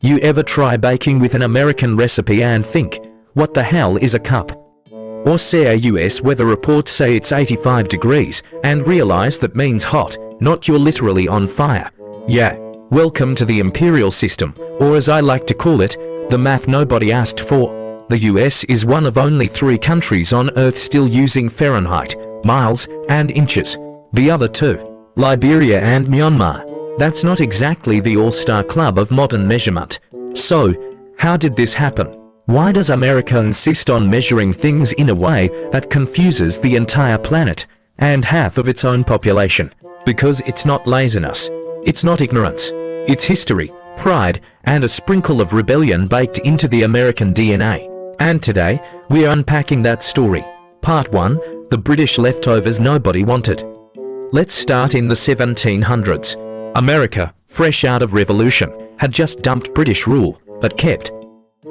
You ever try baking with an American recipe and think, what the hell is a cup? Or see a US weather report say it's 85 degrees and realize that means hot, not you're literally on fire? Yeah, welcome to the imperial system, or as I like to call it, the math nobody asked for. The US is one of only 3 countries on Earth still using Fahrenheit, miles, and inches. The other 2, Liberia and Myanmar, that's not exactly the all-star club of modern measurement. So, how did this happen? Why does America insist on measuring things in a way that confuses the entire planet and half of its own population? Because it's not laziness, it's not ignorance, it's history, pride, and a sprinkle of rebellion baked into the American DNA. And today, we're unpacking that story. Part 1, the British leftovers nobody wanted. Let's start in the 1700s. America, fresh out of revolution, had just dumped British rule, but kept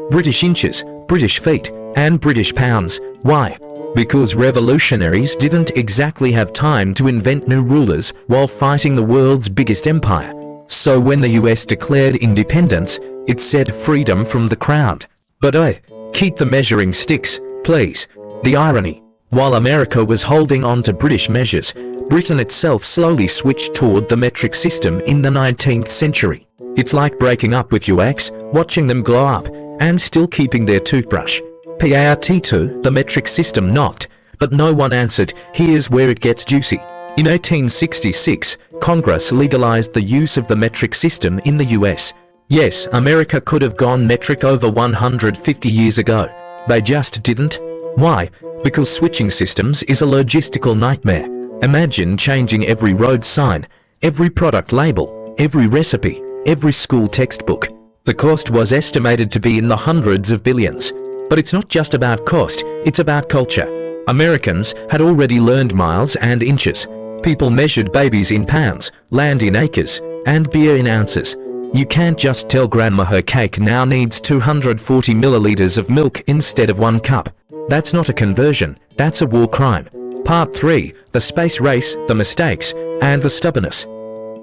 British inches, British feet, and British pounds. Why? Because revolutionaries didn't exactly have time to invent new rulers while fighting the world's biggest empire. So when the US declared independence, it said freedom from the crown. But keep the measuring sticks, please. The irony. While America was holding on to British measures, Britain itself slowly switched toward the metric system in the 19th century. It's like breaking up with your ex, watching them glow up, and still keeping their toothbrush. Part 2, the metric system knocked, but no one answered. Here's where it gets juicy. In 1866, Congress legalized the use of the metric system in the US. Yes, America could have gone metric over 150 years ago. They just didn't. Why? Because switching systems is a logistical nightmare. Imagine changing every road sign, every product label, every recipe, every school textbook. The cost was estimated to be in the hundreds of billions. But it's not just about cost, it's about culture. Americans had already learned miles and inches. People measured babies in pounds, land in acres, and beer in ounces. You can't just tell grandma her cake now needs 240 milliliters of milk instead of 1 cup. That's not a conversion, that's a war crime. Part 3, the space race, the mistakes, and the stubbornness.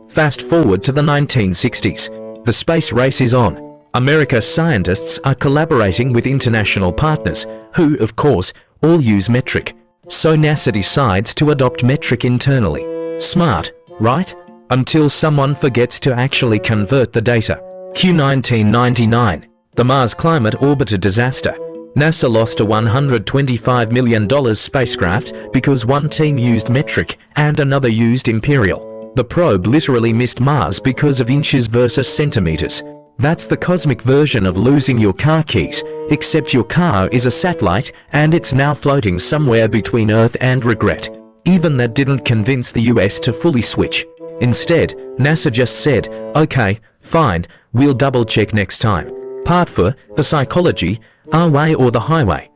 Fast forward to the 1960s. The space race is on. America's scientists are collaborating with international partners, who, of course, all use metric. So NASA decides to adopt metric internally. Smart, right? Until someone forgets to actually convert the data. Q 1999. The Mars Climate Orbiter disaster. NASA lost a $125 million spacecraft because one team used metric and another used imperial. The probe literally missed Mars because of inches versus centimeters. That's the cosmic version of losing your car keys, except your car is a satellite and it's now floating somewhere between Earth and regret. Even that didn't convince the US to fully switch. Instead, NASA just said, okay, fine, we'll double check next time. Part 4, the psychology, our way or the highway.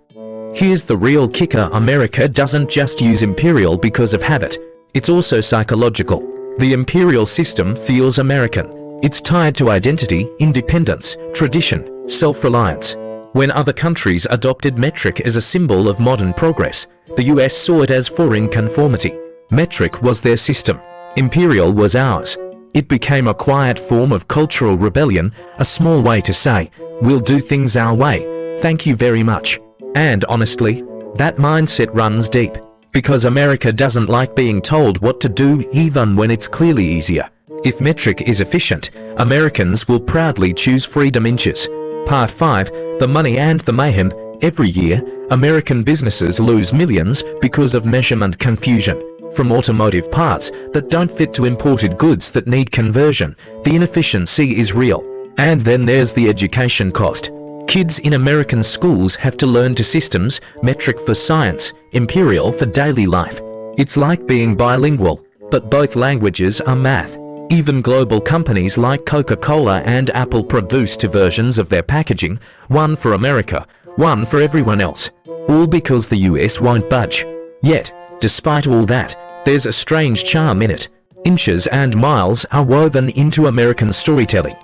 Here's the real kicker. America doesn't just use imperial because of habit. It's also psychological. The imperial system feels American. It's tied to identity, independence, tradition, self-reliance. When other countries adopted metric as a symbol of modern progress, the US saw it as foreign conformity. Metric was their system. Imperial was ours. It became a quiet form of cultural rebellion, a small way to say, we'll do things our way, thank you very much. And honestly, that mindset runs deep. Because America doesn't like being told what to do even when it's clearly easier. If metric is efficient, Americans will proudly choose freedom inches. Part 5, the money and the mayhem. Every year, American businesses lose millions because of measurement confusion. From automotive parts that don't fit to imported goods that need conversion, the inefficiency is real. And then there's the education cost. Kids in American schools have to learn to systems, metric for science, imperial for daily life. It's like being bilingual, but both languages are math. Even global companies like Coca-Cola and Apple produce 2 versions of their packaging, one for America, one for everyone else. All because the US won't budge. Yet, despite all that, there's a strange charm in it. Inches and miles are woven into American storytelling.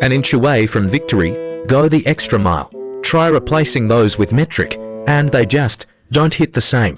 An inch away from victory, go the extra mile. Try replacing those with metric, and they just don't hit the same.